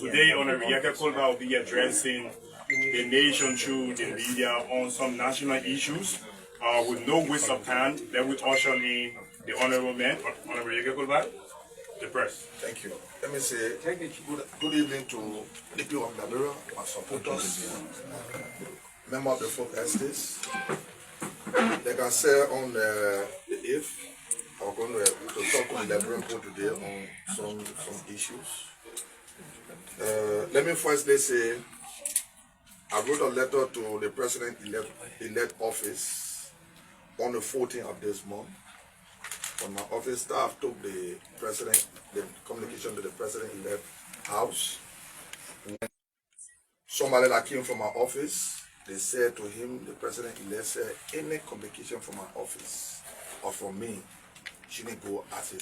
Today on the Yekeh Kolubah, will be addressing the nation through the media on some national issues. With no waste of time, let me usher in the honorable man, Honorable Yekeh Kolubah, the press. Thank you. Let me say good evening to the people of Liberia, my supporters, member of the folk estates. Like I said on the 8th, I'm going to talk on the Liberian board today on some issues. Let me firstly say, I wrote a letter to the president-elect office on the 14th of this month. When my office staff took the communication to the president-elect house. Somebody that came from my office, they said to him, the president-elect said, any communication from my office or from me shouldn't go at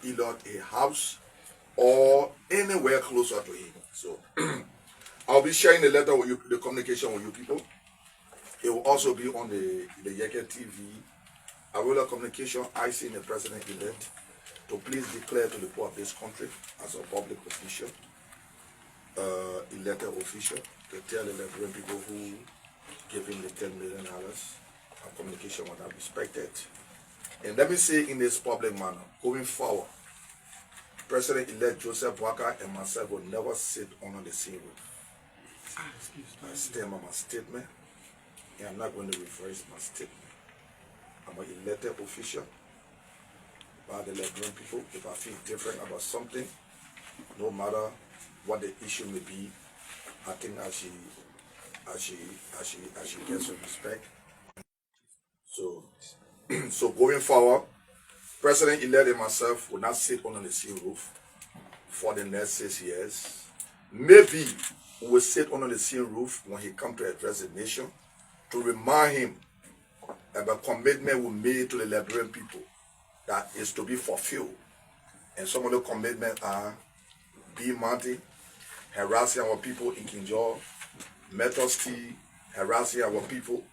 either a house or anywhere closer to him. So I'll be sharing the letter with you, the communication with you people. It will also be on the Yekeh TV. I wrote a communication I see in the president-elect to please declare to the poor of this country as a public official, elected official, to tell the Liberian people who gave him the $10 million, a communication was not respected. And let me say in this public manner, going forward, President-elect Joseph Boakai and myself will never sit under the same roof. I stand by my statement, and I'm not going to reverse my statement. I'm an elected official by the Liberian people. If I feel different about something, no matter what the issue may be, I think I should get some respect. So going forward, President-elect and myself will not sit under the same roof for the next 6 years. Maybe we will sit under the same roof when he comes to address the nation to remind him about commitment we made to the Liberian people that is to be fulfilled. And some of the commitments are mounting, harassing our people in Kinjor, Metosty, harassing our people,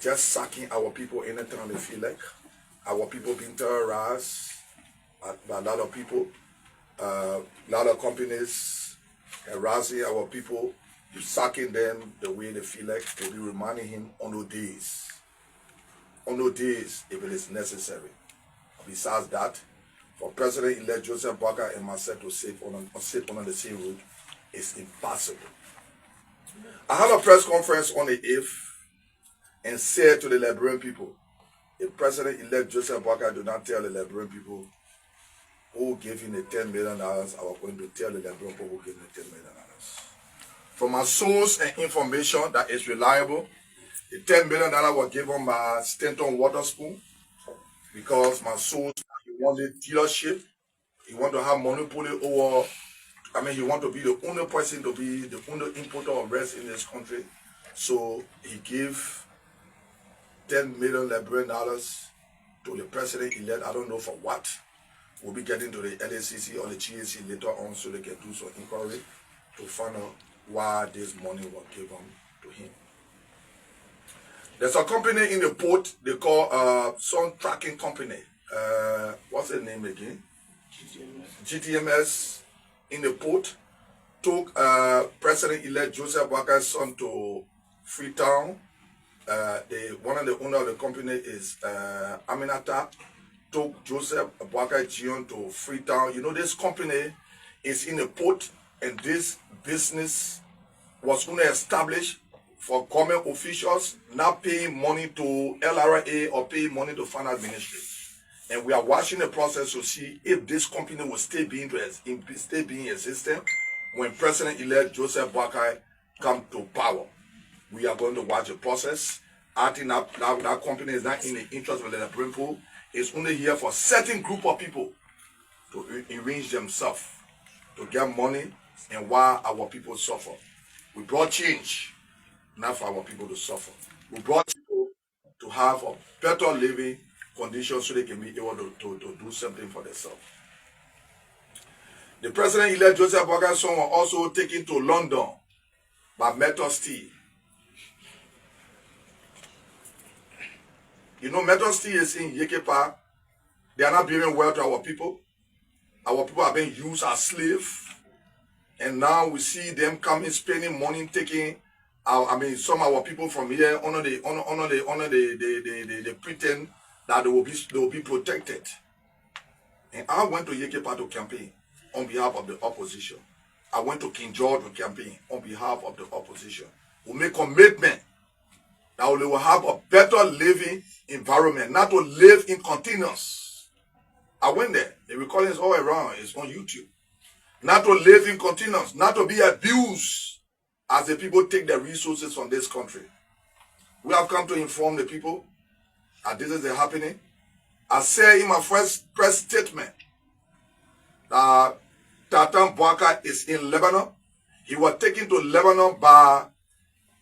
just sacking our people anytime they feel like, our people being terrorized by a lot of people, a lot of companies harassing our people, sacking them the way they feel like. We'll be reminding him on those days if it is necessary. Besides that, for President-elect Joseph Boakai and myself to sit on the same roof is impossible. I had a press conference on the 8th and said to the Liberian people, if President-elect Joseph Boakai do not tell the Liberian people who gave him the $10 million, I was going to tell the Liberian people who gave him the $10 million. From my source and information that is reliable, the $10 million was given by Stanton Waterspoon because my source, he wanted dealership. He wanted to have monopoly over, he wanted to be the only person to be the only importer of rice in this country. So he gave $10 million Liberian to the president-elect. I don't know for what. We'll be getting to the LACC or the GAC later on so they can do some inquiry to find out why this money was given to him. There's a company in the port they call some tracking company. What's the name again? GTMS in the port took President-elect Joseph Boakai's son to Freetown. One of the owners of the company is Aminata. Took Joseph Boakai Jion to Freetown. You know, this company is in the port, and this business was only established for government officials not paying money to LRA or paying money to finance ministry. And we are watching the process to see if this company will still be in existence when President-elect Joseph Boakai come to power. We are going to watch the process. I think that company is not in the interest of the Liberian people. It's only here for a certain group of people to arrange themselves to get money and while our people suffer. We brought change, not for our people to suffer. We brought people to have a better living condition so they can be able to do something for themselves. The president-elect Joseph Boakai's son was also taken to London by Metosty. You know, Metosty is in Yekeh. They are not behaving well to our people. Our people are being used as slaves. and now we see them coming, spending money, taking. Some of our people from here under the pretend that they will be protected. And I went to Yekeh to campaign on behalf of the opposition. I went to King George to campaign on behalf of the opposition. We make commitment that we will have a better living environment, not to live in containers. I went there. The recordings all around. It's on YouTube. Not to live in containers, not to be abused as the people take the resources from this country. We have come to inform the people that this is happening. I said in my first press statement that Tatan Boakai is in Lebanon. He was taken to Lebanon by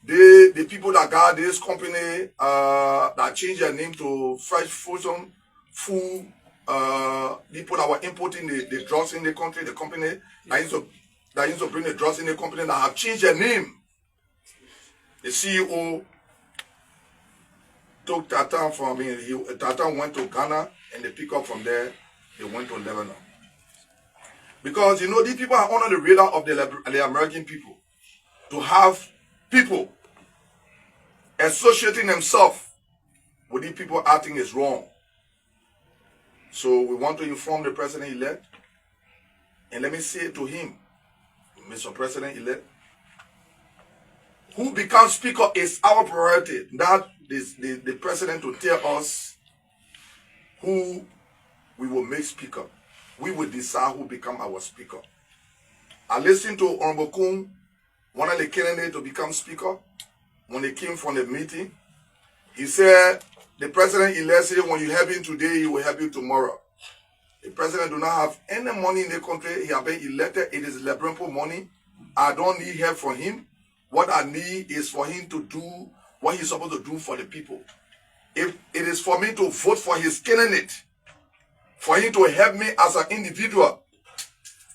the people that got this company that changed their name to Fresh Fusion Food. People that were importing the drugs in the country, the company that used to bring the drugs in the company that have changed their name. The CEO took Tatan from me. Tatan went to Ghana and they pick up from there. They went to Lebanon. Because, you know, these people are under the radar of the American people. To have people associating themselves with these people acting is wrong. So we want to inform the president-elect. And let me say to him, Mr. President-elect, who becomes speaker is our priority. Not the president to tell us who we will make speaker. We will decide who become our speaker. I listened to Honorable Kun, one of the candidates to become speaker, when they came from the meeting. He said, the president-elect said, when you help him today, he will help you tomorrow. The president do not have any money in the country. He has been elected. It is Lebronpo money. I don't need help from him. What I need is for him to do what he's supposed to do for the people. If it is for me to vote for his candidate, for him to help me as an individual,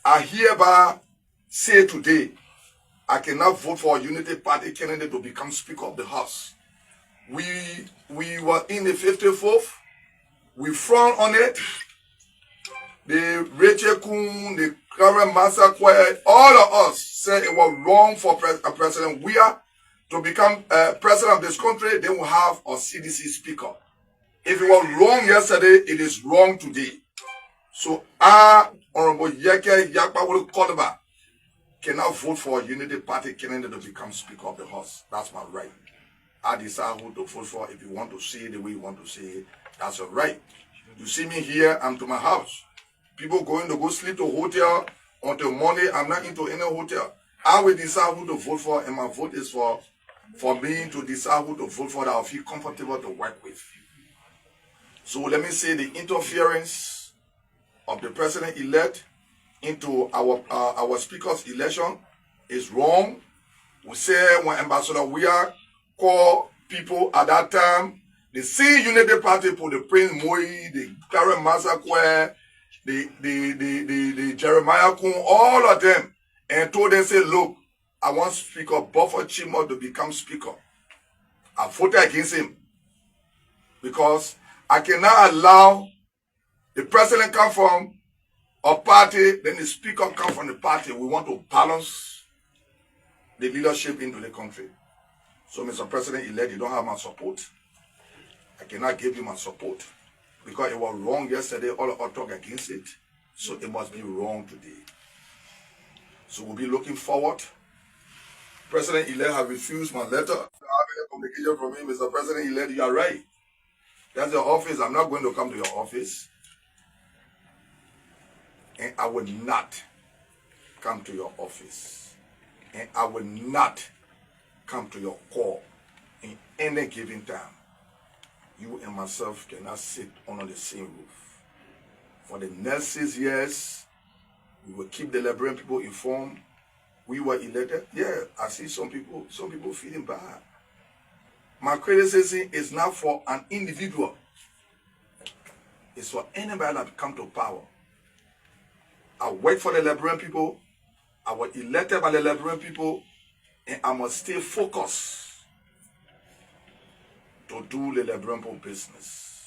I hereby say today, I cannot vote for a Unity Party candidate to become Speaker of the House. We were in the 54th. We frowned on it. The Rachel Kun, the current massacre, all of us said it was wrong for President Weah to become president of this country. Then we'll have a CDC speaker. If it was wrong yesterday, it is wrong today. So Honorable Yekeh Kolubah cannot vote for a Unity Party candidate to become Speaker of the House. That's my right. I decide who to vote for. If you want to see it the way you want to see it, that's your right. You see me here, I'm to my house. People going to go sleep to hotel until Monday. I'm not into any hotel. I will decide who to vote for, and my vote is for me to decide who to vote for that I feel comfortable to work with. So let me say the interference of the president-elect into our speaker's election is wrong. We say when Ambassador Weah called people at that time, the same Unity Party for the Prince Moi, the Karen Massacre, the Jeremiah Kun, all of them, and told them, say, look, I want Speaker Buffer Chimo to become Speaker. I voted against him because I cannot allow the president come from a party, then the speaker come from the party. We want to balance the leadership into the country. So, Mr. President-elect, you don't have my support. I cannot give you my support because it was wrong yesterday. All of us talk against it. So it must be wrong today. So we'll be looking forward. President-elect have refused my letter. I have any communication from him, Mr. President-elect, you are right. That's your office. I'm not going to come to your office. And I will not come to your office. And I will not come to your call in any given time. You and myself cannot sit under the same roof. For the next 6 years, we will keep the Liberian people informed. We were elected. Yeah, I see some people feeling bad. My criticism is not for an individual. It's for anybody that come to power. I work for the Liberian people. I was elected by the Liberian people. And I must stay focused to do the Liberian people business.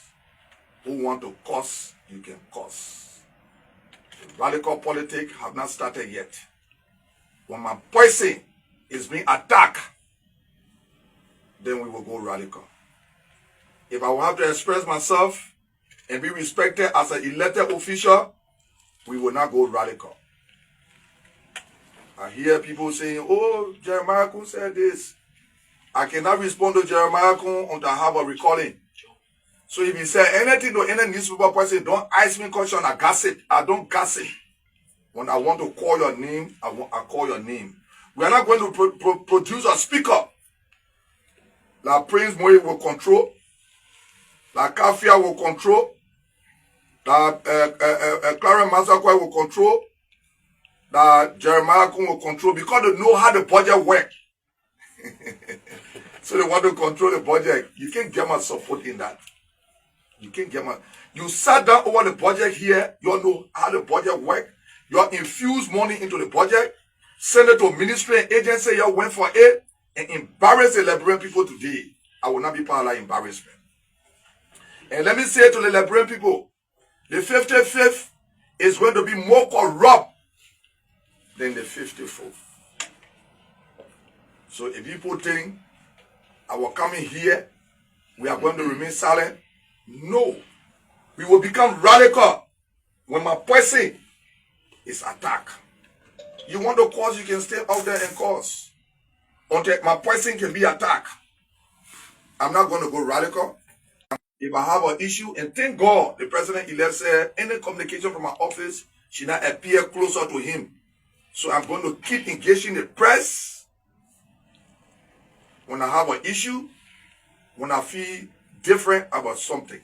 Who want to curse, you can curse. The radical politics have not started yet. when my person is being attacked, then we will go radical. If I will have to express myself and be respected as an elected official, we will not go radical. I hear people saying, oh, Jeremiah Kun said this. I cannot respond to Jeremiah Kun until I have a recording. So if you say anything to any newspaper person, don't ask me question. I gossip. I don't gossip. When I want to call your name, I call your name. We are not going to produce a speaker. Like Prince Moe will control. Like Kafia will control. Like Clarence Massaquoi will control. That Jeremiah Kun will control, because they know how the budget works. So they want to control the budget. You can't get my support in that. You can't get my... You sat down over the budget here. You all know how the budget works. You all infuse money into the budget. Send it to ministry and agency. You all went for it and embarrass the Liberian people today. I will not be part of that embarrassment. And let me say to the Liberian people, the 55th is going to be more corrupt than the 54th. So if people think I will come in here, we are going to remain silent, no. We will become radical when my person is attacked. You want to cause, you can stay out there and cause. Until my person can be attacked. I'm not going to go radical. If I have an issue, and thank God the president-elect said any communication from my office should not appear closer to him. So I'm going to keep engaging the press when I have an issue, when I feel different about something.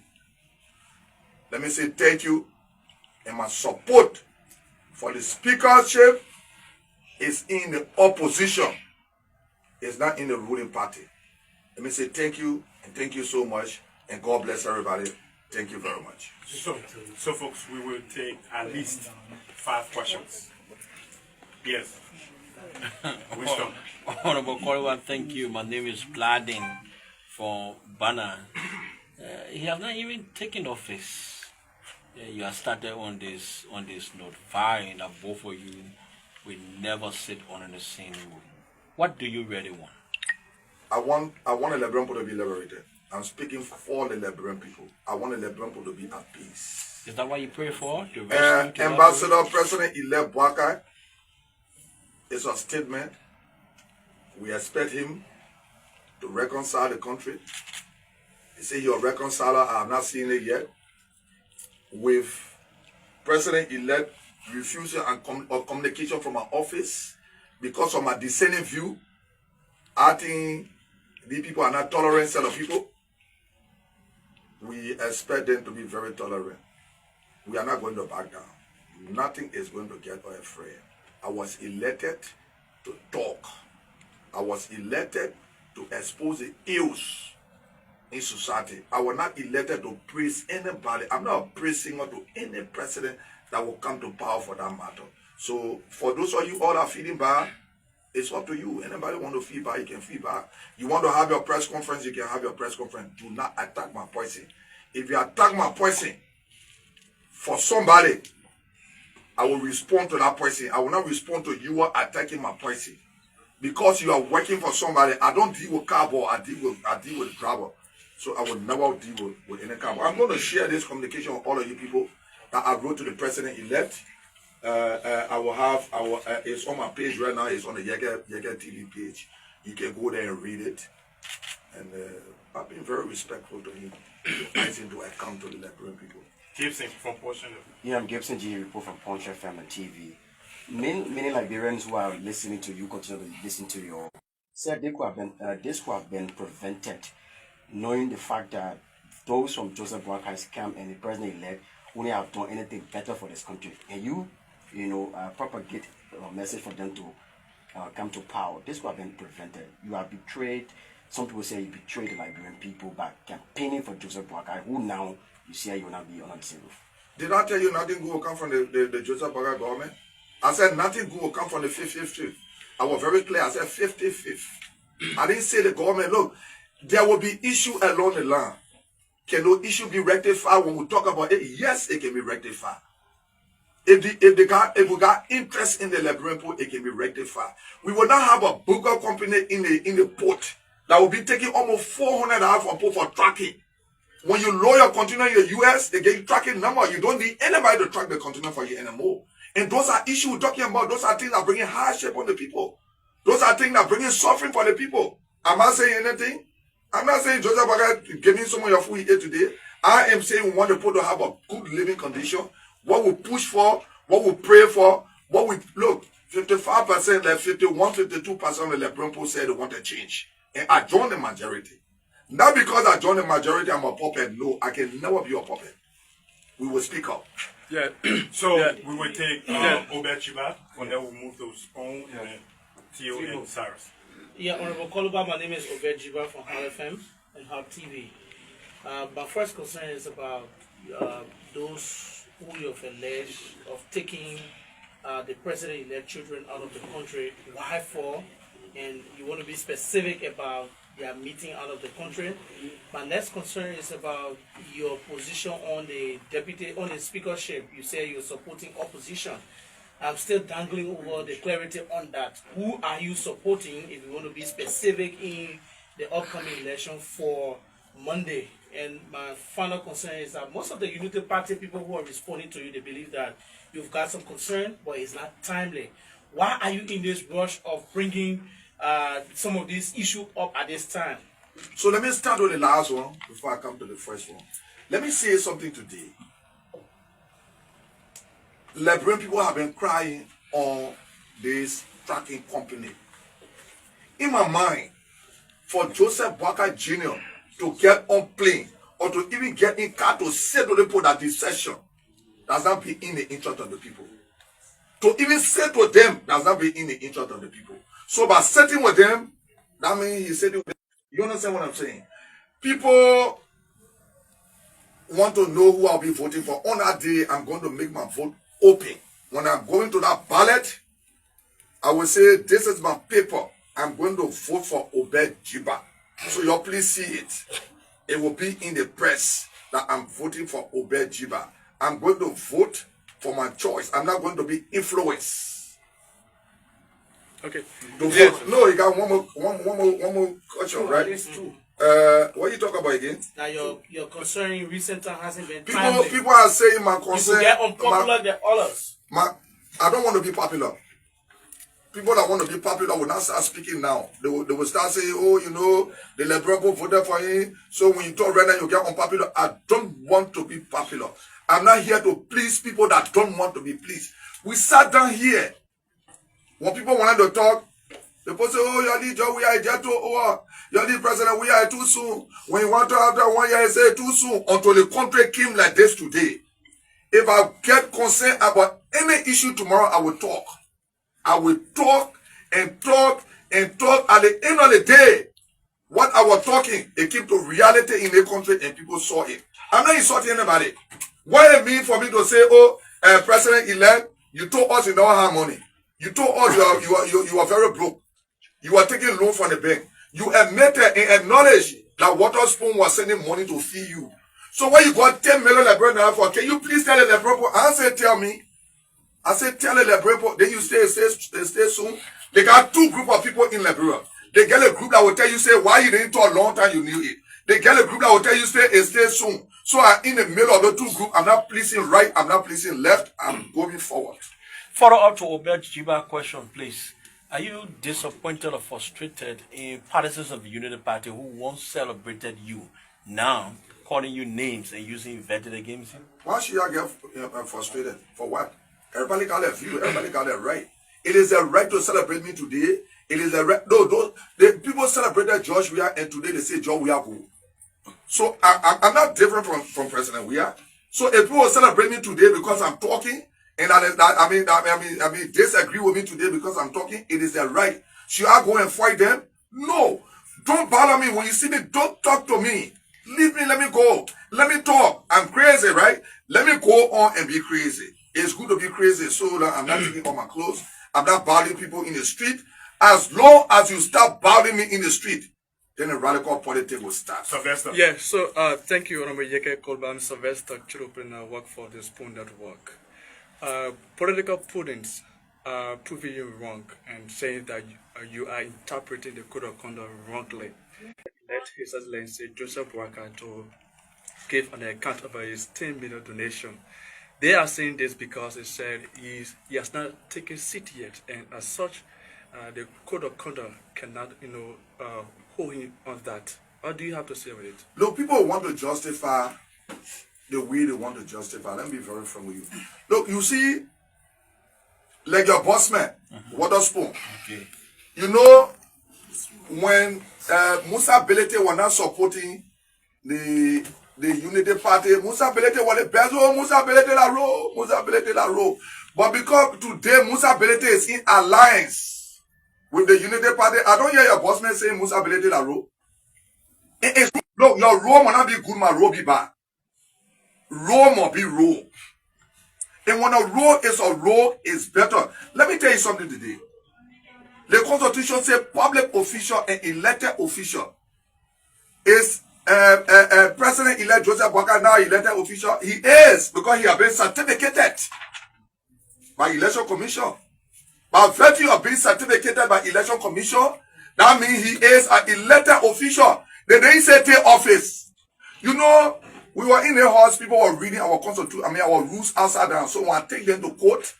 Let me say thank you. And my support for the speakership is in the opposition. It's not in the ruling party. Let me say thank you, and thank you so much. And God bless everybody. Thank you very much. So folks, we will take at least 5 questions. Yes. Wisdom. Honorable Kolubah, thank you. My name is Gladden from Bana. He has not even taken office. You have started on this note, vowing that both of you will never sit on the same room. What do you really want? I want the Liberian people to be liberated. I'm speaking for the Liberian people. I want the Liberian people to be at peace. Is that what you pray for? Ambassador President-elect Boakai, it's a statement. We expect him to reconcile the country. He said you're a reconciler. I have not seen it yet. With President-elect refusal of communication from my office because of my dissenting view, I think these people are not tolerant set of people. We expect them to be very tolerant. We are not going to back down. Nothing is going to get us afraid. I was elected to talk. I was elected to expose the ills in society. I was not elected to praise anybody. I'm not a praise singer to any president that will come to power for that matter. So for those of you all are feeling bad, it's up to you. Anybody want to feel bad, you can feel bad. You want to have your press conference, you can have your press conference. Do not attack my person. If you attack my person for somebody, I will respond to that person. I will not respond to you attacking my person. Because you are working for somebody, I don't deal with cowboy, I deal with grabber. So I will never deal with any cowboy. I'm going to share this communication with all of you people that I wrote to the president-elect. It's on my page right now. It's on the Yekeh TV page. You can go there and read it. And I've been very respectful to him. I think to account to the Liberian people. Gibson from Portion. Yeah, I'm Gibson G. Report from Punch FM and TV. Many Liberians who are listening to you continue to listen to your. Said this could have been prevented, knowing the fact that those from Joseph Boakai's camp and the president-elect wouldn't have done anything better for this country. And you propagate a message for them to come to power. This could have been prevented. You have betrayed. Some people say you betrayed the Liberian people by campaigning for Joseph Boakai, who now you see you will not be on the same roof. Did I tell you nothing good will come from the Joseph Boakai government? I said nothing good will come from the 55th. I was very clear. I said 55th. I didn't say the government. Look, there will be issue along the line. Can no issue be rectified when we talk about it? Yes, it can be rectified. If we got interest in the Liberian port, it can be rectified. We will not have a booker company in the port that will be taking almost $400 for port for tracking. When you load your container in the US, they get you tracking number. You don't need anybody to track the container for you anymore. And those are issues we're talking about. Those are things that are bringing hardship on the people. Those are things that are bringing suffering for the people. Am I saying anything? I'm not saying Joseph Boakai giving some of your food here today. I am saying we want the people to have a good living condition. What we push for, what we pray for, what we look, 55%, like 51, 52% of the Liberian people said they want a change. And I join the majority. Not because I join the majority, I'm a puppet. No, I can never be a puppet. We will speak up. Yeah. So we will take Obed Chiba, and then we'll move to Spoon and Theo and Cyrus. Yeah, Honorable Kolubah, my name is Obed Jiba from HAL-FM and HAL-TV. My first concern is about those who you have alleged of taking the president-elect children out of the country. Why for? And you want to be specific about their meeting out of the country. My next concern is about your position on the speakership. You say you're supporting opposition. I'm still dangling over the clarity on that. Who are you supporting, if you want to be specific, in the upcoming election for Monday? And my final concern is that most of the Unity Party people who are responding to you, they believe that you've got some concern, but it's not timely. Why are you in this rush of bringing some of these issues up at this time? So let me start with the last one before I come to the first one. Let me say something today. Liberian people have been crying on this tracking company. In my mind, for Joseph Boakai Jr. to get on plane or to even get in car to say to the people that this session does not be in the interest of the people. To even say to them does not be in the interest of the people. So by sitting with them, that means he said, you understand what I'm saying? People want to know who I'll be voting for. On that day, I'm going to make my vote open. When I'm going to that ballot, I will say, this is my paper. I'm going to vote for Obed Jiba. So y'all please see it. It will be in the press that I'm voting for Obed Jiba. I'm going to vote for my choice. I'm not going to be influenced. Okay. To vote. No, you got one more question, right? It's true. What you talk about again? Now your concern in recent time hasn't been timely. People are saying my concern. You get unpopular than others. I don't want to be popular. People that want to be popular will not start speaking now. They will start saying, oh, you know, the Liberal voted for him. So when you talk right now, you get unpopular. I don't want to be popular. I'm not here to please people that don't want to be pleased. We sat down here. When people wanted to talk, the people say, oh, your leader, we are just too over. Your leader president, we are too soon. When you want to have that 1 year, say too soon. Until the country came like this today. If I get concerned about any issue tomorrow, I will talk. I will talk and talk and talk. At the end of the day, what I was talking, it came to reality in the country and people saw it. I'm not insulting anybody. What it means for me to say, oh, President-elect, you told us you don't have money. You told us you are very broke. You are taking loan from the bank. You admitted and acknowledged that Waterspoon was sending money to feed you. So when you got 10 million Liberian for, can you please tell the Liberian people? I said, tell me. I said, tell the Liberian people. Then you stay soon. They got two group of people in Liberia. They get a group that will tell you, say, why you didn't talk a long time, you knew it. They get a group that will tell you, stay soon. So I'm in the middle of the two groups. I'm not pleasing right. I'm not pleasing left. I'm going forward. Follow up to Obed Jiba question, please. Are you disappointed or frustrated in partisans of the Unity Party who once celebrated you, now calling you names and using invective against you? Why should I get frustrated? For what? Everybody got their view. Everybody got their right. It is a right to celebrate me today. It is a right. No, the people celebrated George Weah, and today they say George Weah go. So I'm not different from President Weah. So if people celebrate me today because I'm talking, and I mean disagree with me today because I'm talking, it is their right. Should I go and fight them? No. Don't bother me when you see me. Don't talk to me. Leave me. Let me go. Let me talk. I'm crazy, right? Let me go on and be crazy. It's good to be crazy, so that I'm not taking off my clothes. I'm not bothering people in the street. As long as you stop bothering me in the street, then the radical politics will start. Sylvester. Yeah, so thank you, Honorable Yekeh Kolubah. I'm Sylvester Chirupin. I work for the Spoon Network. Political opponents are proving you wrong and saying that you are interpreting the code of conduct wrongly. Let His Excellency Joseph Boakai to give an account of his 10 million donation. They are saying this because he said he has not taken seat yet, and as such, the code of conduct cannot, hold him on that. What do you have to say with it? Look, people want to justify the way they want to justify. Let me be very frank with you. Look, you see, like your boss man, Waterspoon. Okay. You know, when Musa Belete was not supporting the Unity Party, Musa Belete was the best. Oh, Musa Belete la row, Musa Belete la row. But because today Musa Belete is in alliance with the Unity Party, I don't hear your boss man saying Musa Belete la row. Look, your row might not be good, my row be bad. Row must be row. And when a row is better. Let me tell you something today. The Constitution says public official and elected official is President-elect Joseph Boakai now elected official. He is because he has been certificated by Election Commission. By virtue of being certificated by Election Commission, that means he is an elected official. They didn't say take office. You know, we were in the house, people were reading our constitution, our rules outside down. So when I take them to court,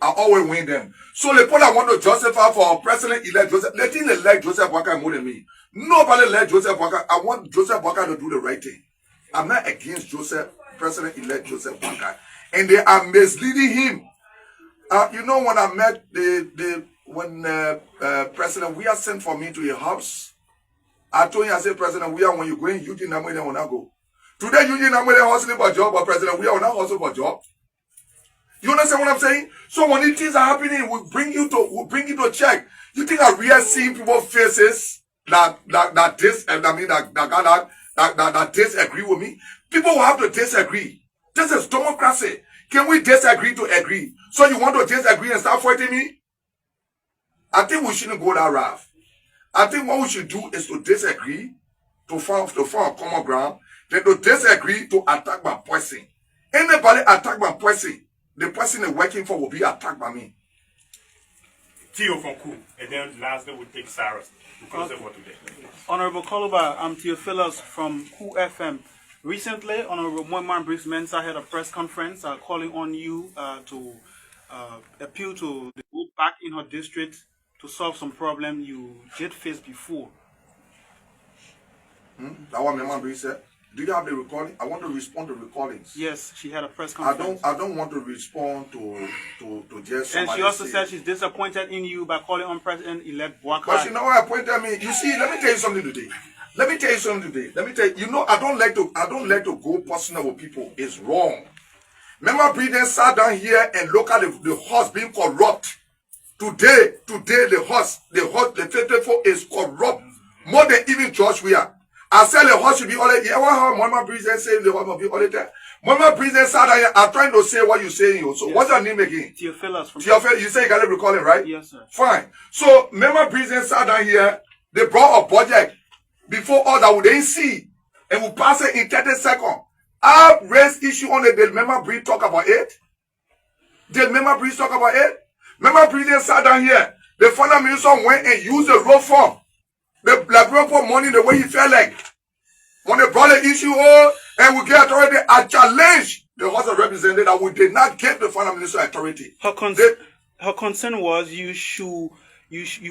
I always win them. So the people I want to justify for President-elect Joseph, let him elect Joseph Boakai more than me. Nobody elect Joseph Boakai. I want Joseph Boakai to do the right thing. I'm not against President-elect Joseph Boakai. And they are misleading him. You know, when I met President Weah sent for me to your house, I told him, I said, President Weah, when you go in Eugene, I'm will not go. Today, Eugene, I'm hustling for a job, but President Weah will not hustle for a job. You understand what I'm saying? So when these things are happening, we bring you to check. You think I really see people's faces that disagree with me? People will have to disagree. This is democracy. Can we disagree to agree? So you want to disagree and start fighting me? I think we shouldn't go that route. I think what we should do is to disagree, to form a common ground, then to disagree to attack my person. Anybody attack my person, the person they're working for will be attacked by me. Theo from Cool, and then lastly we'll take Sarah to close the vote today. Honorable Kolubah, I'm Theophilus from Cool FM. Recently, Honorable Moiman Briggs Mensah had a press conference calling on you to appeal to the group back in her district to solve some problem you did face before. That what Moiman Briggs said. Do you have the recording? I want to respond to recordings. Yes, she had a press conference. I don't want to respond to just somebody. And she also said she's disappointed in you by calling on President-elect Boakai. But you know what appointed me? You see, let me tell you something today. You know, I don't like to go personal with people. It's wrong. Remember, Britain sat down here and look at the horse being corrupt. Today, the faithful is corrupt more than even George Weah. I said the horse should be audited. Yeah, what how Mama President say the horse must be audited? Mama President sat down here. I'm trying to say what you're saying. So yes. What's your name again? Theophilus from Theophilus. You say you got to recall it, right? Yes, sir. Fine. So Mama President sat down here. They brought a budget before all that we didn't see, and we pass it in 30 seconds. I raised issue on it. Did Mama President talk about it? Mama President sat down here. The finance minister went and used the road form. The librarian for money the way he felt like. When they brought the issue and we get authority, I challenge the House of Representatives that we did not get the finance minister authority. Her concern was you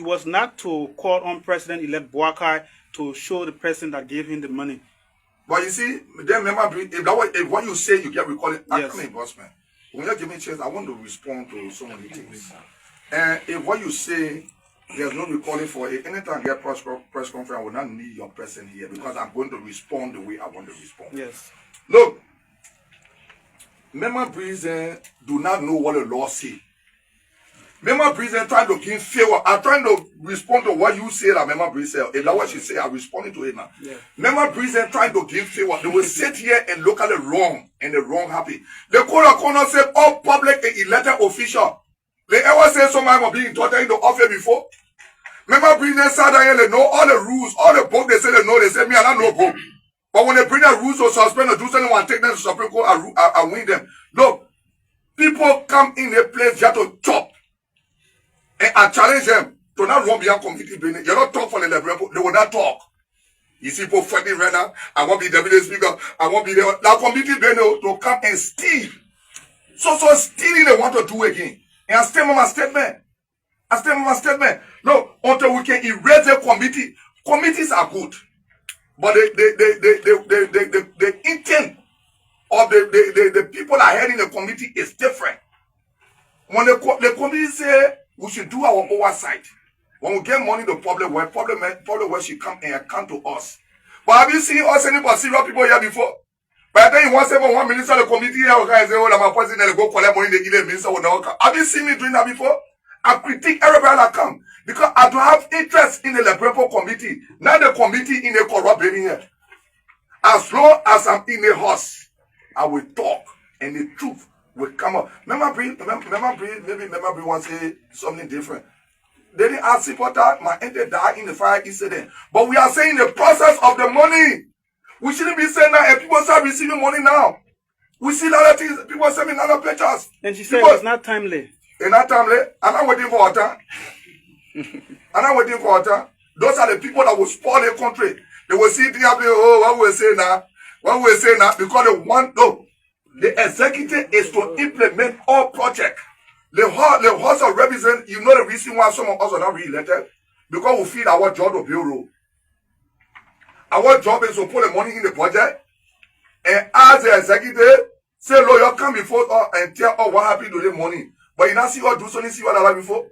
was not to call on President-elect Boakai to show the person that gave him the money. But you see, then remember, if what you say you get recorded, yes. I'm an boss man. When you give me a chance, I want to respond to so many things. And if what you say, there's no recording for it. Anytime I get press conference, I will not need your person here because I'm going to respond the way I want to respond. Yes. Look, Member President do not know what the law say. Member President trying to give favor. I'm trying to respond to what you say that Member President. If that's what she say, I'm responding to it now. Yeah. Member President trying to give favor. They will sit here and look at the wrong and the wrong happy. The Code of Conduct said all public and elected officials. They ever say somebody will be inducted into office before? Remember, President sat down here, they know all the rules, all the books they say they know, they say, me, I don't know book. But when they bring the rules to suspend or do something, I take them to Supreme Court, I win them. Look, People come in a place just to chop. And I challenge them to not run beyond committee business. You don't talk for the liberal, they will not talk. You see people fighting right now, I won't be the deputy speaker, I won't be the committee business to come and steal. So stealing they want to do again. And I stand on my statement. No, until we can erase the committee. Committees are good. But the intent of the people that are heading the committee is different. When the committee say we should do our oversight, when we get money, the problem where should come and account to us. But have you seen us anybody serious people here before? By the time you want to say one minister of the committee here, okay, say, oh, I'm a person that go collect money, they give the minister will not come. Have you seen me doing that before? I critique everybody that come because I don't have interest in the liberal committee, not the committee in the corrupt here. As long as I'm in a horse, I will talk and the truth will come up. Remember, maybe one say something different. They didn't ask people that my auntie died in the fire incident. But we are saying the process of the money. We shouldn't be saying that and people start receiving money now. We see other things, people sending other pictures. And she said it's not timely. It's not timely. I'm not waiting for water. Those are the people that will spoil the country. They will see things happening. Oh, what we say now? Because they want, no. The executive is to implement all projects. The House of Representatives, you know the reason why some of us are not re-elected? Because we feel our job to build road. Our job is to put the money in the budget and as the executive, say, Lord, you come before us and tell us what happened to the money. But you not see us do something, see what I like before?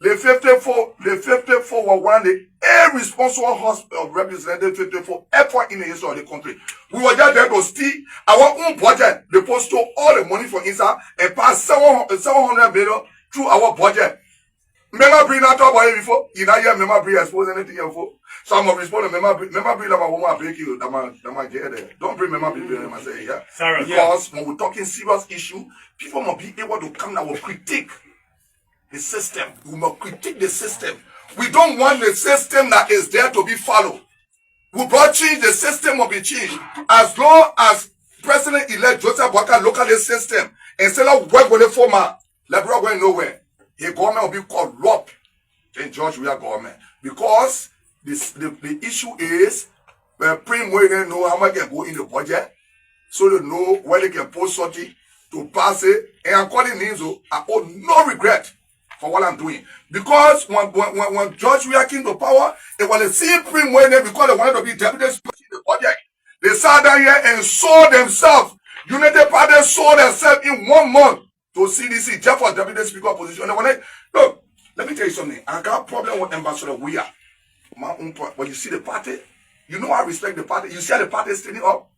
The 54 were one of the irresponsible House of Representatives 54 effort in the history of the country. We were just there to steal our own budget. They post all the money from inside and pass 700 million through our budget. Remember bring that talk about it before? You not hear remember bring expose anything before? So I'm gonna respond to remember bring that my woman break you that might get there. Don't bring remember bring them and say, yeah. Sarah, Because when we're talking serious issue, people must be able to come and critique the system. We must critique the system. We don't want the system that is there to be followed. We brought change, the system will be changed. As long as President-elect Joseph Boakai look at the system and say, let's work with the former, liberal going nowhere. The government will be corrupt in George we are government. Because the issue is Prim where they know how much can go in the budget, so they know where they can post something to pass it. And according to Ninzo, I owe no regret for what I'm doing. Because when George we came to power, it was the same Prim where they because they wanted to be deputy speaker in the budget. They sat down here and sold themselves. United Party sold themselves in 1 month to CDC just for deputy speaker position. Look, let me tell you something. I got a problem with Ambassador Weir. My own point. When you see the party, you know I respect the party. You see how the party is standing up.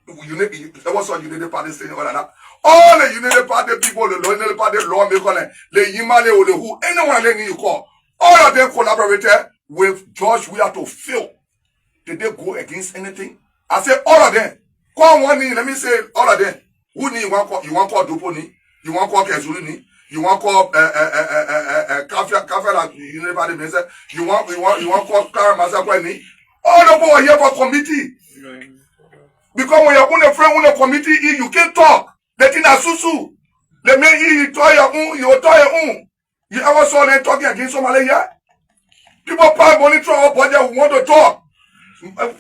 That was all United Party standing up. All the United Party people, the United Party lawmakers, the Yimale or the who, anyone they need you call, all of them collaborated with George Weir to fail. Did they go against anything? I say all of them. Call one name, let me say all of them. Who need you want call Duponi? You want call Kezulini? You want call Kafela United Party minister? You want call Karamazakweni? All the people are here for committee. Because when you're on a friend on a committee, you can't talk. The thing is susu. They make you toy your own, you toy your own. You ever saw them talking against somebody here? People pay money through our budget who want to talk.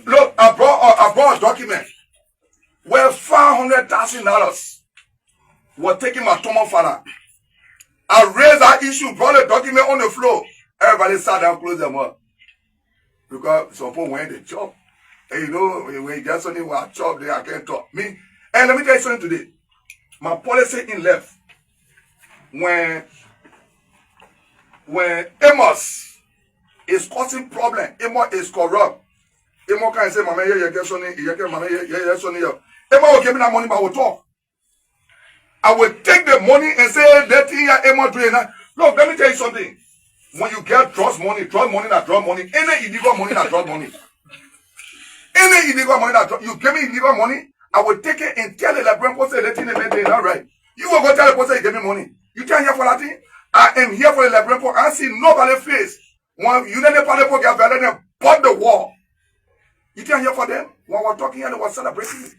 Look, I brought a document where $500,000 was taking my Thomas father. I raised that issue, brought the document on the floor. Everybody sat down, closed them up. Because some people went to chop. And you know, when you get something where I chop there, I can't talk. Me, and let me tell you something today. My policy in left, when Amos is causing problem, Amos is corrupt. Amos can say, Mama, Yekeh, Amos will give me that money, but I will talk. I will take the money and say, that thing Amos doing. Look, let me tell you something. When you get trust money, any illegal money that draws money. Any illegal money that you give me illegal money, I will take it and tell the librarian person that thing is not right. You will go tell the person you give me money. You can't hear for that thing. I am here for the librarian person. I see nobody face. When you let the party people get better than put the wall. You can't hear for them. When we're talking here, they were celebrating it.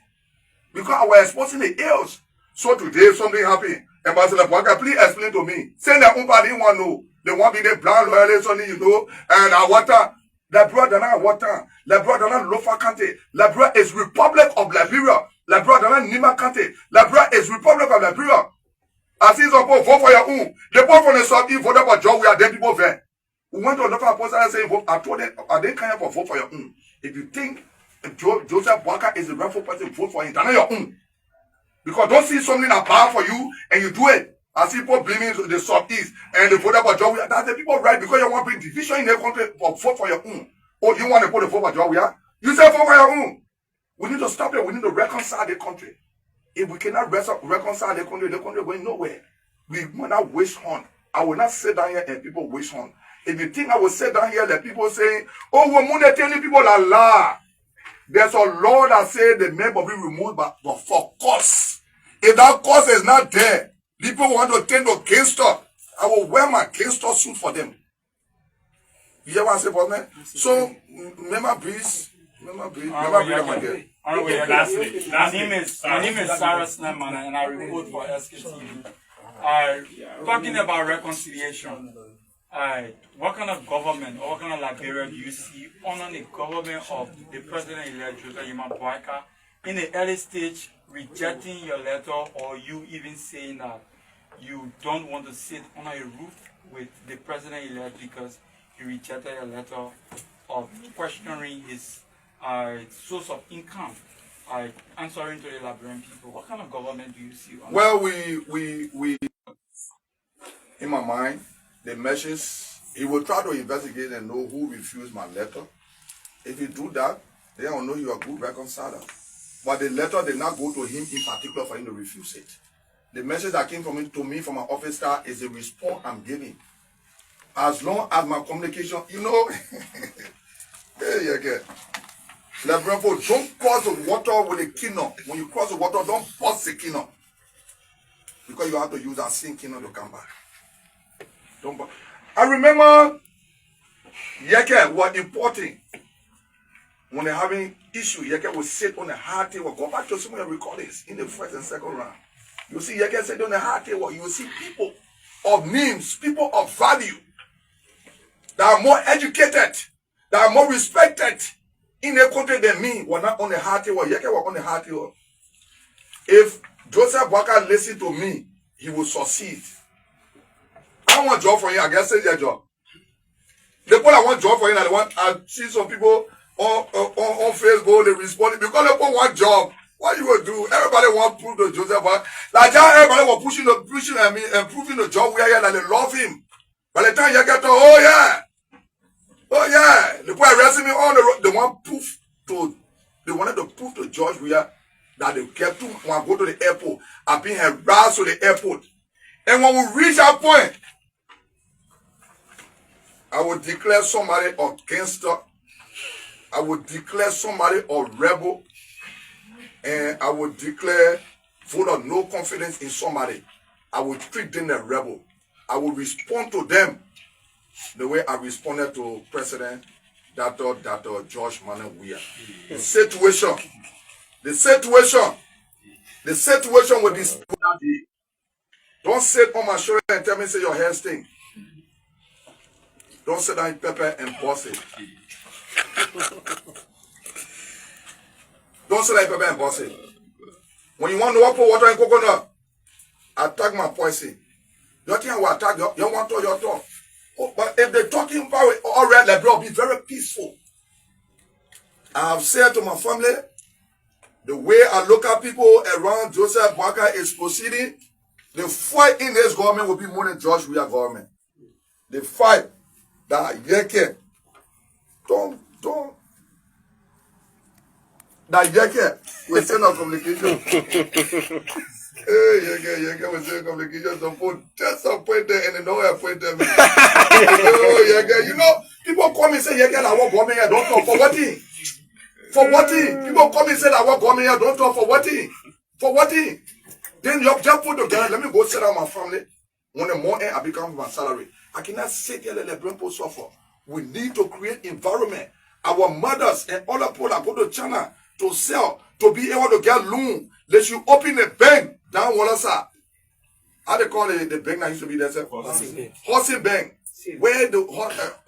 Because I was exposing the ills. So today something happened. Ambassador Boakai, please explain to me. Say that nobody want to know. They want to be the blind loyalist, you know, and I water. Liberia dana water. Liberia dana Lofa Kante. Liberia is Republic of Liberia. Liberia dana Nima Kante. Liberia is Republic of Liberia. As is vote for your own. The vote for the sub, if vote for Joe, we are dead people there. We went to another apostle and say, I told them, I didn't care for vote for your own. If you think Joseph Boakai is the rightful person, vote for him. That's not your own. Because don't see something that bad for you and you do it. As people blaming the Southeast and the vote for Joe, that's the people right because you want to bring division in the country for vote for your own. Or you want to put the vote for Joe, you say vote for your own. We need to stop it. We need to reconcile the country. If we cannot reconcile the country going nowhere. We will not waste on. I will not sit down here and people waste on. If you think I will sit down here, let people saying, oh, we're going to tell people la la. There's a law that says the name will be removed, but for cause. If that cause is not there, people want to tend to gangster. I will wear my gangster suit for them. You hear what I say for me? So, remember breeze. Remember breeze. Remember breeze, my girl. My name is Sarah Sneman and I report for SKTV. Talking about reconciliation, what kind of government or what kind of Liberia do you see under the government of the president-elect Joseph Boakai in the early stage rejecting your letter, or you even saying that you don't want to sit on a roof with the president-elect because he rejected your letter of questioning his source of income, answering to the Liberian people? What kind of government do you see? Well, we in my mind, the message, he will try to investigate and know who refused my letter. If you do that, then I'll know you are a good reconciler. But the letter did not go to him in particular for him to refuse it. The message that came to me from my office staff is the response I'm giving. As long as my communication, you know, hey, Yekeh. Liberia, don't cross the water with a kingdom. When you cross the water, don't bust the kingdom. Because you have to use that same kingdom to come back. I remember Yekeh was importing. When they're having issue, Yekeh will sit on the hard table. Go back to some of your recordings in the first and second round. You see Yekeh sit on the hard table. You will see people of names, people of value, that are more educated, that are more respected in the country than me, were not on the hard table. Yekeh was on the hard table. If Joseph Boakai listened to me, he will succeed. I want job for you. I guess say their job. The people I want job for you, I see some people on Facebook, they respond because they want job. What you will do? Everybody want to prove to Joseph. Like everybody was pushing and proving the job where that they love him. By the time you get to, oh yeah, the people arresting me on the road, they wanted to prove to George Weah that they kept to want to go to the airport and being harassed to the airport. And when we reach that point, I will declare somebody a gangster. I will declare somebody a rebel. And I will declare vote of no confidence in somebody. I will treat them as a rebel. I will respond to them the way I responded to President Dr. George Manuel Weah. The situation with this. Don't sit on my shoulder and tell me say your hair stink. Don't sit down in pepper and boss it. Don't sit down in pepper and boss it. When you want to put water and coconut, attack my poison. You think I will attack you want to your talk. Oh, but if they're talking about it already, like, bro, be very peaceful. I have said to my family, the way our local people around Joseph Boakai is proceeding, the fight in this government will be more than George Weah government. The fight that Yekeh, that Yekeh will send out communication. Hey, Yekeh will send communication. Just appoint them and then no appoint them. Oh, Yekeh, you know, people come and say Yekeh, I want government here, don't talk for what thing? For what thing? People come and say I want government here, don't talk for what thing? For what thing? Then you just put together, let me go set out my family. When the more I become my salary. I cannot sit here and let people suffer. We need to create environment. Our mothers and other people that go to China to sell, to be able to get loan. Let you open a bank Down Wallasa. How they call it? The bank that used to be there, sir? Horsing Bank. Where the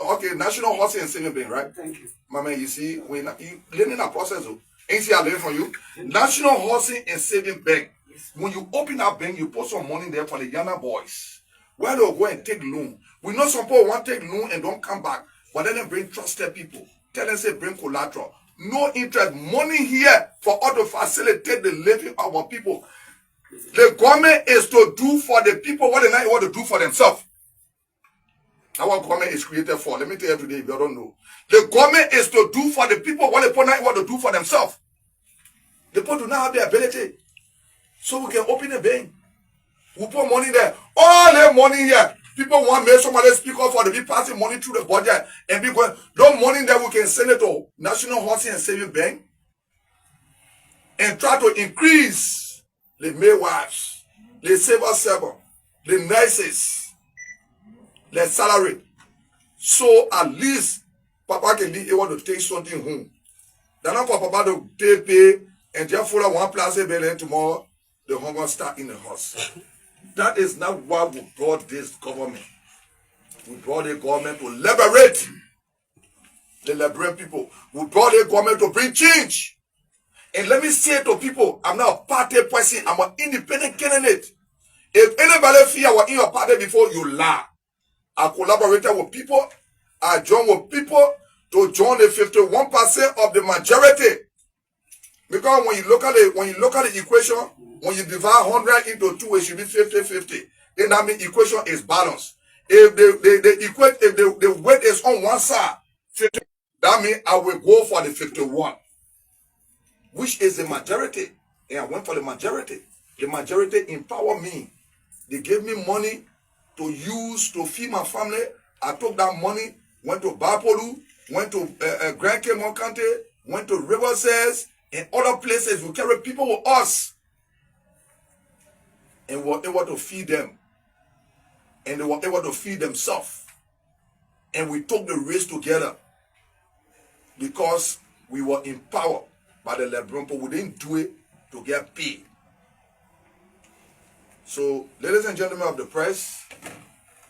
okay, National Horsing and Saving Bank, right? Thank you. My man, you see, when you learning that process, ain't see I learn from you. National Horsing and Saving Bank. When you open that bank, you put some money there for the younger boys. Where they'll go and take loan. We know some people want to take loan and don't come back, but then they bring trusted people. Tell them say bring collateral. No interest. Money here for us to facilitate the living of our people. The government is to do for the people what they not want to do for themselves. That's what government is created for. Let me tell you today if you don't know. The government is to do for the people what the people not want to do for themselves. The people do not have the ability. So we can open a bank. We put money there. All the money here. People want to make somebody speak up for the be passing money through the budget and be going. No money there we can send it to National Housing and Saving Bank and try to increase the midwives, the civil servant, the nurses, their salary. So at least Papa can be able to take something home. They're not for Papa to take pay and therefore one place and tomorrow the hunger start in the house. That is not why we brought this government. We brought the government to liberate the liberated people. We brought the government to bring change. And let me say to people, I'm not a party person, I'm an independent candidate. If anybody feel I was in your party before, you lie. I collaborated with people, I joined with people to join the 51% of the majority. Because when you look at the equation, when you divide 100 into 2, it should be 50-50. Then that means equation is balanced. If the weight is on one side, 50, that means I will go for the 51, which is the majority. And I went for the majority. The majority empowered me. They gave me money to use to feed my family. I took that money, went to Bapolu, went to Grand Cape County, went to Riverside, and other places. We carry people with us. And we were able to feed them. And they were able to feed themselves. And we took the race together. Because we were empowered by the Lebron, but we didn't do it to get paid. So, ladies and gentlemen of the press,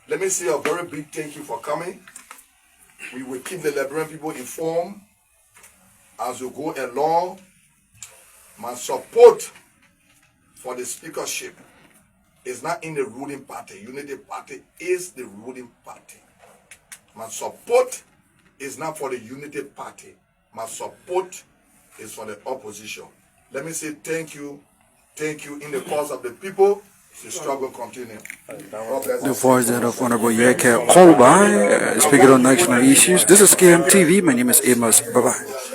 let me say a very big thank you for coming. We will keep the Liberian people informed as we go along. My support for the speakership is not in the ruling party. Unity Party is the ruling party. My support is not for the Unity Party. My support is for the opposition. Let me say thank you in the cause of the people. The struggle continues. The voice of Honorable Yekeh Kolubah, speaking on national issues. This is KMTV. My name is Amos. Bye-bye.